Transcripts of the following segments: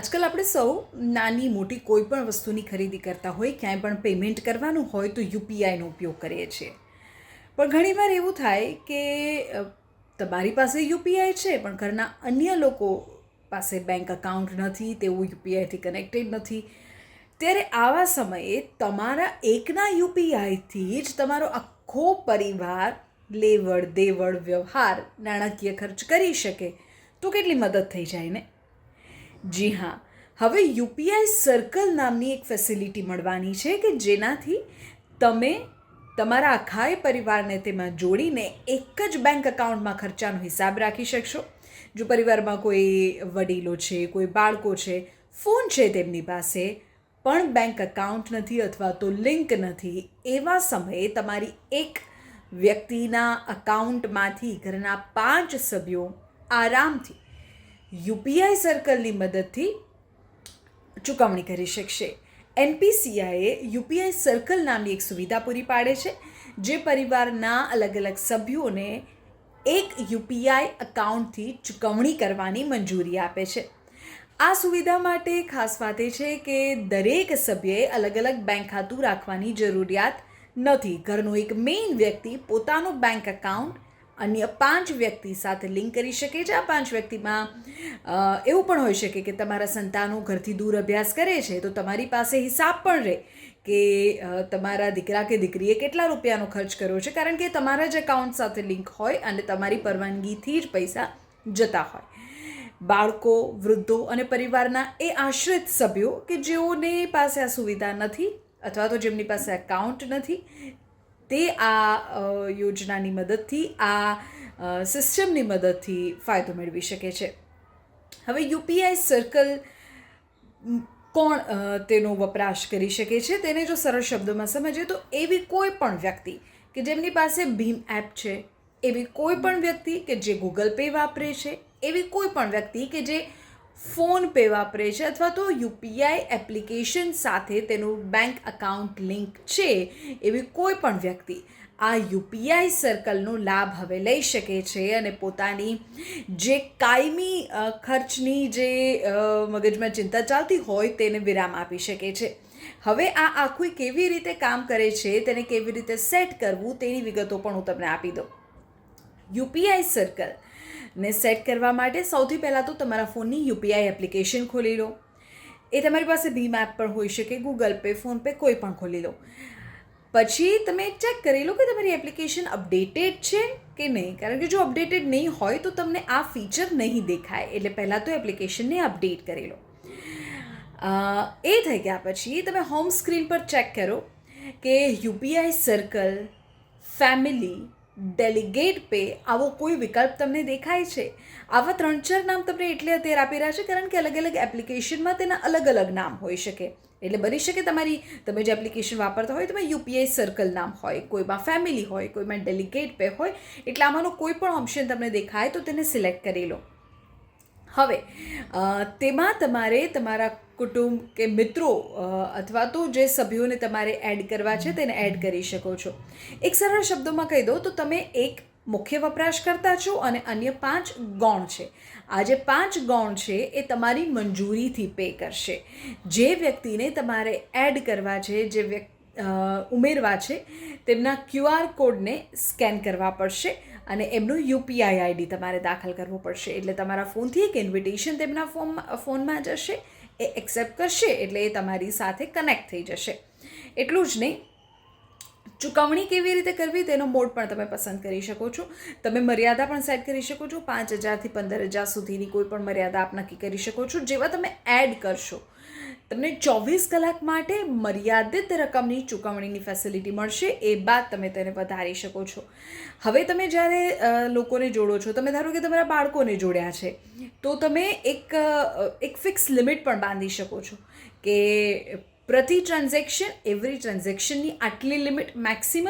આજકાલ આપણે સૌ નાની મોટી કોઈ પણ વસ્તુની ખરીદી કરતા હોય, ક્યાંય પણ પેમેન્ટ કરવાનું હોય તો યુપીઆઈનો ઉપયોગ કરીએ છીએ. પણ ઘણીવાર એવું થાય કે તમારી પાસે યુપીઆઈ છે પણ ઘરના અન્ય લોકો પાસે બેંક અકાઉન્ટ નથી, તેઓ યુપીઆઈથી કનેક્ટેડ નથી. ત્યારે આવા સમયે તમારા એકના યુપીઆઈથી જ તમારો આખો પરિવાર લેવડ દેવડ વ્યવહાર નાણાકીય ખર્ચ કરી શકે તો કેટલી મદદ થઈ જાય ને. જી હા, હવે યુપીઆઈ સર્કલ નામની એક ફેસિલિટી મળવાની છે કે જેનાથી તમે તમારા આખાય પરિવારને તેમાં જોડીને એક જ બેંક અકાઉન્ટમાં ખર્ચાનો હિસાબ રાખી શકશો. જો પરિવારમાં કોઈ વડીલો છે, કોઈ બાળકો છે, ફોન છે તેમની પાસે પણ બેંક અકાઉન્ટ નથી અથવા તો લિંક નથી, એવા સમયે તમારી એક વ્યક્તિના અકાઉન્ટમાંથી ઘરના 5 સભ્યો આરામથી યુપીઆઈ સર્કલની મદદથી ચૂકવણી કરી શકશે. એનપીસીઆઈએ યુપીઆઈ સર્કલ નામની એક સુવિધા પૂરી પાડે છે જે પરિવારના અલગ અલગ સભ્યોને એક યુપીઆઈ અકાઉન્ટથી ચૂકવણી કરવાની મંજૂરી આપે છે. આ સુવિધા માટે ખાસ વાત એ છે કે દરેક સભ્યએ અલગ અલગ બેંક ખાતું રાખવાની જરૂરિયાત નથી. ઘરનો એક મેઇન વ્યક્તિ પોતાનું બેંક અકાઉન્ટ અન્ય 5 વ્યક્તિ સાથે લિંક કરી શકે છે. આ 5 વ્યક્તિમાં એવું પણ હોઈ શકે કે તમારા સંતાનો ઘરથી દૂર અભ્યાસ કરે છે તો તમારી પાસે હિસાબ પણ રહે કે તમારા દીકરા કે દીકરીએ કેટલા રૂપિયાનો ખર્ચ કર્યો છે, કારણ કે તમારા જ એકાઉન્ટ સાથે લિંક હોય અને તમારી પરવાનગીથી જ પૈસા જતા હોય. બાળકો, વૃદ્ધો અને પરિવારના એ આશ્રિત સભ્યો કે જેઓની પાસે આ સુવિધા નથી અથવા તો જેમની પાસે એકાઉન્ટ નથી, તે આ યોજનાની મદદથી, આ સિસ્ટમની મદદથી ફાયદો મેળવી શકે છે. હવે યુપીઆઈ સર્કલ કોણ તેનો વપરાશ કરી શકે છે તેને જો સરળ શબ્દોમાં સમજીએ તો એવી કોઈ પણ વ્યક્તિ કે જેમની પાસે ભીમ એપ છે, એવી કોઈ પણ વ્યક્તિ કે જે ગૂગલ પે વાપરે છે, એવી કોઈ પણ વ્યક્તિ કે જે ફોન પે વાપરે છે અથવા તો યુપીઆઈ એપ્લિકેશન સાથે તેનું બેંક અકાઉન્ટ લિંક છે, એવી કોઈ પણ વ્યક્તિ આ યુપીઆઈ સર્કલનો લાભ હવે લઈ શકે છે અને પોતાની જે કાયમી ખર્ચની જે મગજમાં ચિંતા ચાલતી હોય તેને વિરામ આપી શકે છે. હવે આ આખું કેવી રીતે કામ કરે છે, તેને કેવી રીતે સેટ કરવું તેની વિગતો પણ હું તમને આપી દઉં. યુપીઆઈ સર્કલ ને સેટ કરવા માટે સૌથી પહેલાં તો તમારા ફોનની યુપીઆઈ એપ્લિકેશન ખોલી લો. એ તમારી પાસે ભીમ એપ પણ હોઈ શકે, ગૂગલ પે, ફોનપે કોઈ પણ ખોલી લો. પછી તમે ચેક કરી લો કે તમારી એપ્લિકેશન અપડેટેડ છે કે નહીં, કારણ કે જો અપડેટેડ નહીં હોય તો તમને આ ફીચર નહીં દેખાય. એટલે પહેલાં તો એપ્લિકેશનને અપડેટ કરી લો. એ થઈ ગયા પછી તમે હોમ સ્ક્રીન પર ચેક કરો કે UPI circle, family, delegate pay આવો કોઈ વિકલ્પ તમને દેખાય છે. આવા 3-4 નામ તમને એટલે અત્યારે આપી રહ્યા છે કારણ કે અલગ અલગ એપ્લિકેશનમાં તેના અલગ અલગ નામ હોઈ શકે. એટલે બની શકે તમે જે એપ્લિકેશન વાપરતા હોય તેમાં યુપીઆઈ સર્કલ નામ હોય, કોઈમાં ફેમિલી હોય, કોઈમાં ડેલિગેટ પે હોય. એટલે આમાંનો કોઈ પણ ઓપ્શન તમને દેખાય તો તેને સિલેક્ટ કરી લો. હવે તેમાં તમારે તમારા કુટુંબ કે મિત્રો અથવા તો જે સભ્યોને તમારે એડ કરવા છે તેને એડ કરી શકો છો. એક સરળ શબ્દોમાં કહી દો તો તમે એક મુખ્ય વપરાશકર્તા છો અને અન્ય 5 ગૌણ છે. આ જે 5 ગૌણ છે એ તમારી મંજૂરીથી પે કરશે. જે વ્યક્તિને તમારે એડ કરવા છે, જે ઉમેરવા છે, તેમના QR કોડને સ્કેન કરવા પડશે અને એમનું યુપીઆઈ આઈડી તમારે દાખલ કરવો પડશે. એટલે તમારા ફોનથી એક ઇન્વિટેશન તેમના ફોનમાં જશે, એ એક્સેપ્ટ કરશે એટલે એ તમારી સાથે કનેક્ટ થઈ જશે. એટલું જ નહીં, ચૂકવણી કેવી રીતે કરવી તેનો મોડ પણ તમે પસંદ કરી શકો છો. તમે મર્યાદા પણ સેટ કરી શકો છો. 5,000 થી 15,000 સુધીની કોઈ પણ મર્યાદા આપ નક્કી કરી શકો છો. જેવા તમે એડ કરશો તમને 24 કલાક માટે મર્યાદિત રકમની ચૂકવણીની ફેસિલિટી મળશે. એ બાદ તમે તેને વધારી શકો છો. હવે તમે જ્યારે લોકોને જોડો છો, તમે ધારો કે તમારા બાળકોને જોડ્યા છે તો તમે એક ફિક્સ લિમિટ પણ બાંધી શકો છો કે પ્રતિ ટ્રાન્ઝેક્શન, એવરી ટ્રાન્ઝેક્શનની આટલી લિમિટ મેક્સિમમ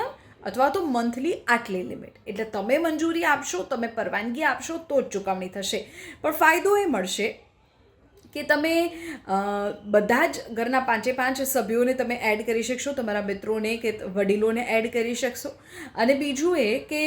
અથવા તો મંથલી આટલી લિમિટ. એટલે તમે મંજૂરી આપશો, તમે પરવાનગી આપશો તો જ ચૂકવણી થશે. પણ ફાયદો એ મળશે કે તમે બધા જ ઘરના 5 સભ્યોને તમે એડ કરી શકશો, તમારા મિત્રોને કે વડીલોને એડ કરી શકશો. અને બીજું એ કે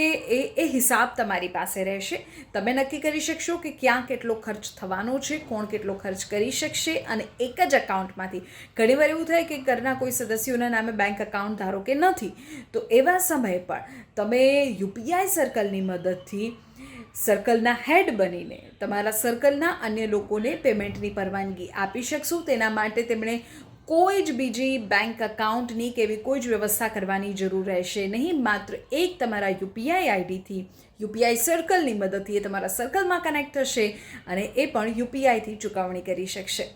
એ હિસાબ તમારી પાસે રહેશે. તમે નક્કી કરી શકશો કે ક્યાં કેટલો ખર્ચ થવાનો છે, કોણ કેટલો ખર્ચ કરી શકશે. અને એક જ એકાઉન્ટમાંથી, ઘણીવાર એવું થાય કે ઘરના કોઈ સદસ્યોના નામે બેંક એકાઉન્ટ ધારો કે નથી, તો એવા સમયે પણ તમે યુપીઆઈ સર્કલની મદદથી સર્કલના હેડ બનીને તમારા સર્કલના અન્ય લોકોને પેમેન્ટની પરવાનગી આપી શકશો. તેના માટે તેમણે કોઈ જ બીજી બેંક એકાઉન્ટની કે એવી કોઈ જ વ્યવસ્થા કરવાની જરૂર રહેશે નહીં. માત્ર એક તમારા યુપીઆઈ આઈડીથી, યુપીઆઈ સર્કલની મદદથી એ તમારા સર્કલમાં કનેક્ટ થશે અને એ પણ યુપીઆઈથી ચૂકવણી કરી શકશે.